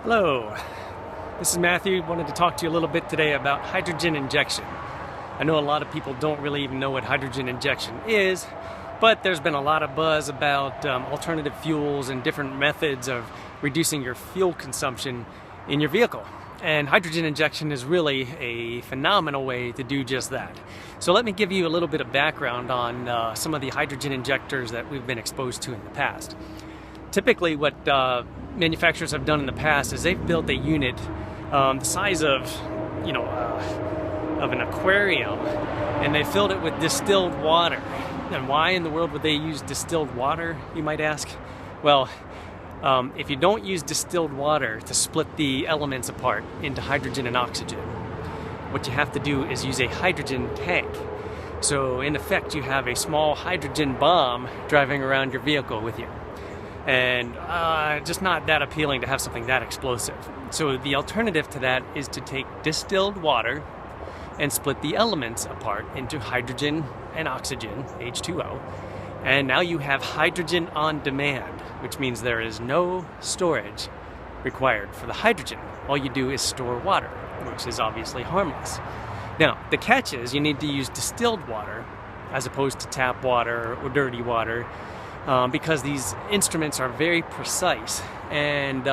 Hello, this is Matthew. Wanted to talk to you a little bit today about hydrogen injection. I know a lot of people don't really even know what hydrogen injection is, but there's been a lot of buzz about alternative fuels and different methods of reducing your fuel consumption in your vehicle. And hydrogen injection is really a phenomenal way to do just that. So let me give you a little bit of background on some of the hydrogen injectors that we've been exposed to in the past. Typically what manufacturers have done in the past is they've built a unit the size of, of an aquarium, and they filled it with distilled water. And why in the world would they use distilled water, you might ask? Well, if you don't use distilled water to split the elements apart into hydrogen and oxygen, what you have to do is use a hydrogen tank. So in effect, you have a small hydrogen bomb driving around your vehicle with you. And just not that appealing to have something that explosive. So the alternative to that is to take distilled water and split the elements apart into hydrogen and oxygen, H2O. And now you have hydrogen on demand, which means there is no storage required for the hydrogen. All you do is store water, which is obviously harmless. Now, the catch is you need to use distilled water as opposed to tap water or dirty water, because these instruments are very precise, and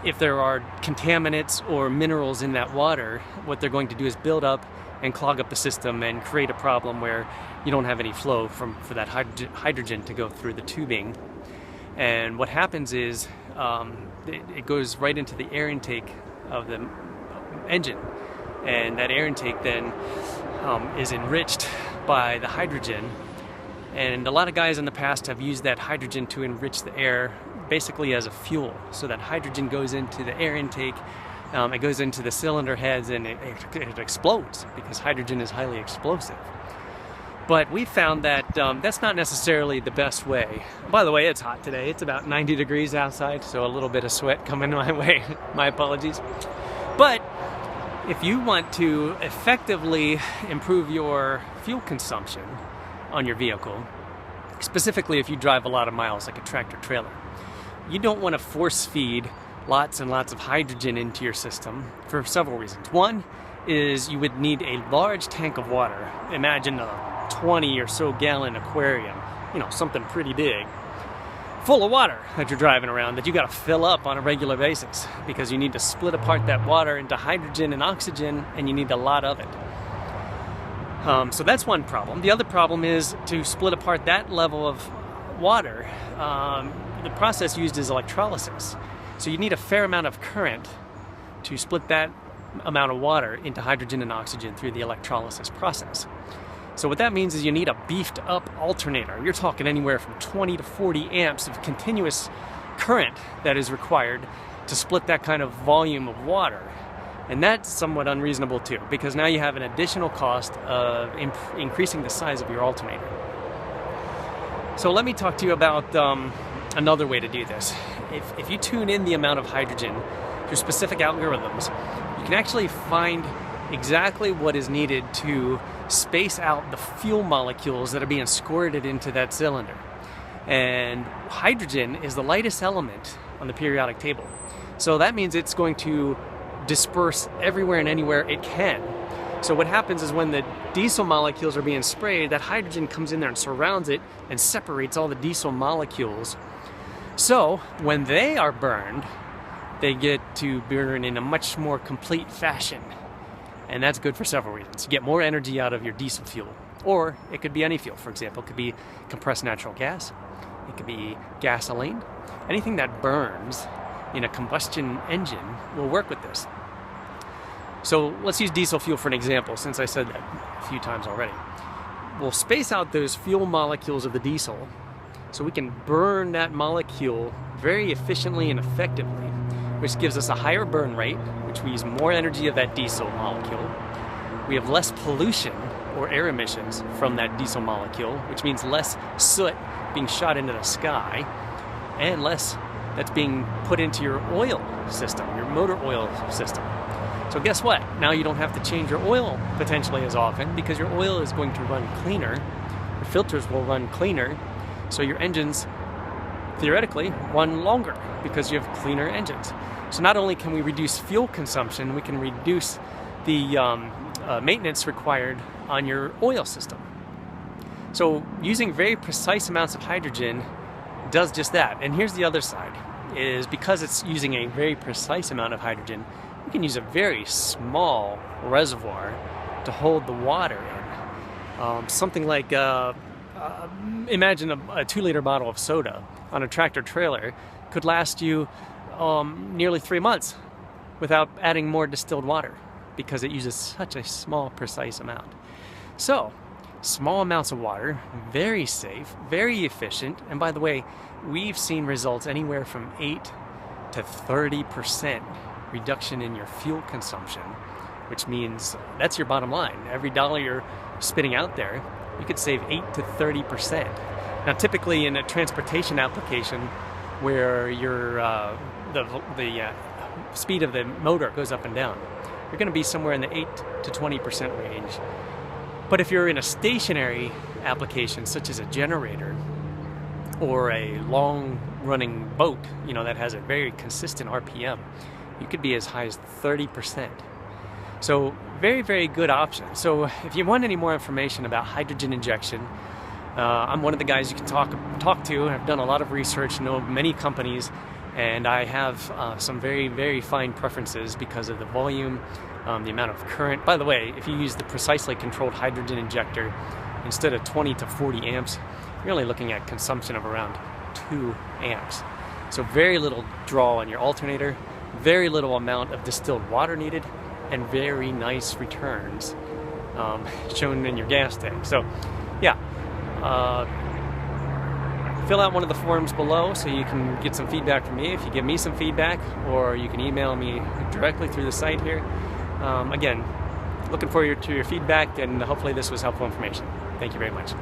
if there are contaminants or minerals in that water, what they're going to do is build up and clog up the system and create a problem where you don't have any flow for that hydrogen to go through the tubing. And what happens is it goes right into the air intake of the engine, and that air intake then is enriched by the hydrogen. And a lot of guys in the past have used that hydrogen to enrich the air basically as a fuel. So that hydrogen goes into the air intake, it goes into the cylinder heads, and it explodes because hydrogen is highly explosive. But we found that that's not necessarily the best way. By the way, it's hot today. It's about 90 degrees outside, so a little bit of sweat coming my way. My apologies. But if you want to effectively improve your fuel consumption on your vehicle, specifically if you drive a lot of miles like a tractor trailer, you don't want to force feed lots and lots of hydrogen into your system for several reasons. One is you would need a large tank of water. Imagine a 20 or so gallon aquarium, something pretty big, full of water that you're driving around that you got to fill up on a regular basis, because you need to split apart that water into hydrogen and oxygen, and you need a lot of it. So that's one problem. The other problem is to split apart that level of water. The process used is electrolysis. So you need a fair amount of current to split that amount of water into hydrogen and oxygen through the electrolysis process. So what that means is you need a beefed up alternator. You're talking anywhere from 20 to 40 amps of continuous current that is required to split that kind of volume of water. And that's somewhat unreasonable too, because now you have an additional cost of increasing the size of your alternator. So let me talk to you about another way to do this. If you tune in the amount of hydrogen through specific algorithms, you can actually find exactly what is needed to space out the fuel molecules that are being squirted into that cylinder. And hydrogen is the lightest element on the periodic table. So that means it's going to disperse everywhere and anywhere it can. So what happens is when the diesel molecules are being sprayed, that hydrogen comes in there and surrounds it and separates all the diesel molecules. So when they are burned, they get to burn in a much more complete fashion. And that's good for several reasons. You get more energy out of your diesel fuel. Or it could be any fuel. For example, it could be compressed natural gas. It could be gasoline. Anything that burns in a combustion engine will work with this. So let's use diesel fuel for an example, since I said that a few times already. We'll space out those fuel molecules of the diesel so we can burn that molecule very efficiently and effectively, which gives us a higher burn rate, which we use more energy of that diesel molecule. We have less pollution or air emissions from that diesel molecule, which means less soot being shot into the sky, and less that's being put into your oil system, your motor oil system. So guess what? Now you don't have to change your oil potentially as often, because your oil is going to run cleaner, your filters will run cleaner, so your engines theoretically run longer because you have cleaner engines. So not only can we reduce fuel consumption, we can reduce the maintenance required on your oil system. So using very precise amounts of hydrogen does just that. And here's the other side, is because it's using a very precise amount of hydrogen, you can use a very small reservoir to hold the water in. Something like, imagine a 2-liter bottle of soda on a tractor trailer could last you nearly 3 months without adding more distilled water, because it uses such a small, precise amount. So, small amounts of water, very safe, very efficient, and by the way, we've seen results anywhere from 8 to 30% reduction in your fuel consumption, which means that's your bottom line. Every dollar you're spitting out there, you could save 8 to 30%. Now, typically in a transportation application where your the speed of the motor goes up and down, you're going to be somewhere in the 8 to 20% range. But if you're in a stationary application, such as a generator or a long-running boat, you know, that has a very consistent RPM, you could be as high as 30%. So very, very good option. So if you want any more information about hydrogen injection, I'm one of the guys you can talk to. I've done a lot of research, know many companies, and I have some very, very fine preferences because of the volume, the amount of current. By the way, if you use the precisely controlled hydrogen injector, instead of 20 to 40 amps, you're only looking at consumption of around 2 amps. So very little draw on your alternator, very little amount of distilled water needed, and very nice returns shown in your gas tank. So yeah, fill out one of the forms below so you can get some feedback from me if you give me some feedback, or you can email me directly through the site here. Again, looking forward to your feedback, and hopefully this was helpful information. Thank you very much.